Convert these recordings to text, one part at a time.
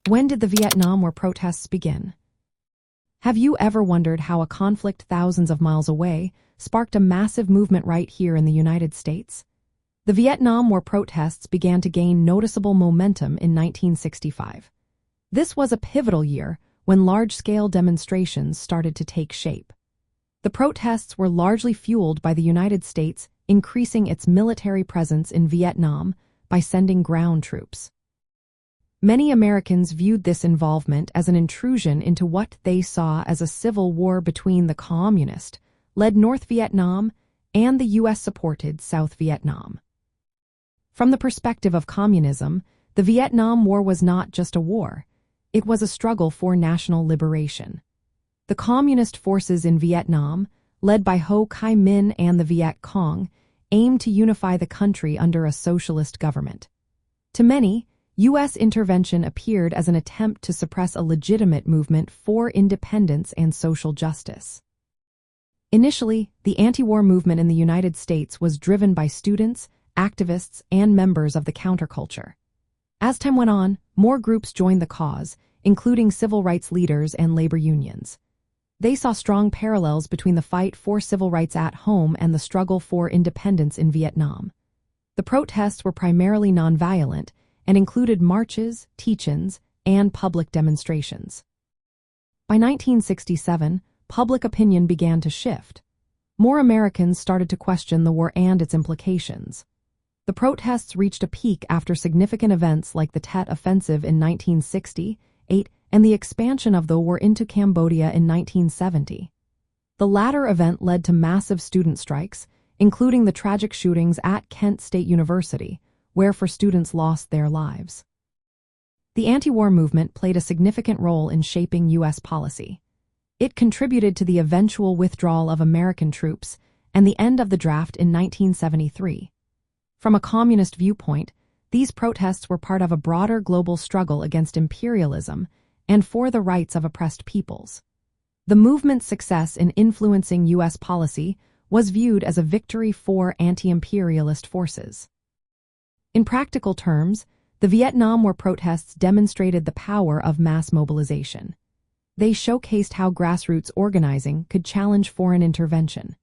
When did the Vietnam War protests begin? Have you ever wondered how a conflict thousands of miles away sparked a massive movement right here in the United States? The Vietnam War protests began to gain noticeable momentum in 1965. This was a pivotal year when large-scale demonstrations started to take shape. The protests were largely fueled by the United States increasing its military presence in Vietnam by sending ground troops. Many Americans viewed this involvement as an intrusion into what they saw as a civil war between the communist-led North Vietnam and the U.S.-supported South Vietnam. From the perspective of communism, the Vietnam War was not just a war. It was a struggle for national liberation. The communist forces in Vietnam, led by Ho Chi Minh and the Viet Cong, aimed to unify the country under a socialist government. To many, U.S. intervention appeared as an attempt to suppress a legitimate movement for independence and social justice. Initially, the anti-war movement in the United States was driven by students, activists, and members of the counterculture. As time went on, more groups joined the cause, including civil rights leaders and labor unions. They saw strong parallels between the fight for civil rights at home and the struggle for independence in Vietnam. The protests were primarily nonviolent and included marches, teach-ins, and public demonstrations. By 1967, public opinion began to shift. More Americans started to question the war and its implications. The protests reached a peak after significant events like the Tet Offensive in 1968 and the expansion of the war into Cambodia in 1970. The latter event led to massive student strikes, including the tragic shootings at Kent State University, where four students lost their lives. The anti-war movement played a significant role in shaping U.S. policy. It contributed to the eventual withdrawal of American troops and the end of the draft in 1973. From a communist viewpoint, these protests were part of a broader global struggle against imperialism and for the rights of oppressed peoples. The movement's success in influencing U.S. policy was viewed as a victory for anti-imperialist forces. In practical terms, the Vietnam War protests demonstrated the power of mass mobilization. They showcased how grassroots organizing could challenge foreign intervention.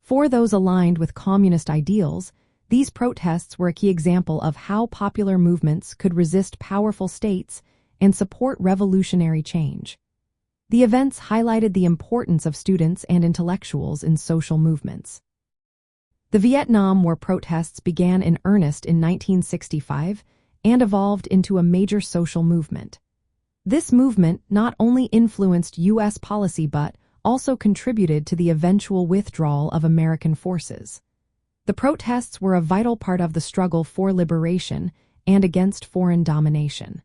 For those aligned with communist ideals, these protests were a key example of how popular movements could resist powerful states and support revolutionary change. The events highlighted the importance of students and intellectuals in social movements. The Vietnam War protests began in earnest in 1965 and evolved into a major social movement. This movement not only influenced U.S. policy but also contributed to the eventual withdrawal of American forces. The protests were a vital part of the struggle for liberation and against foreign domination.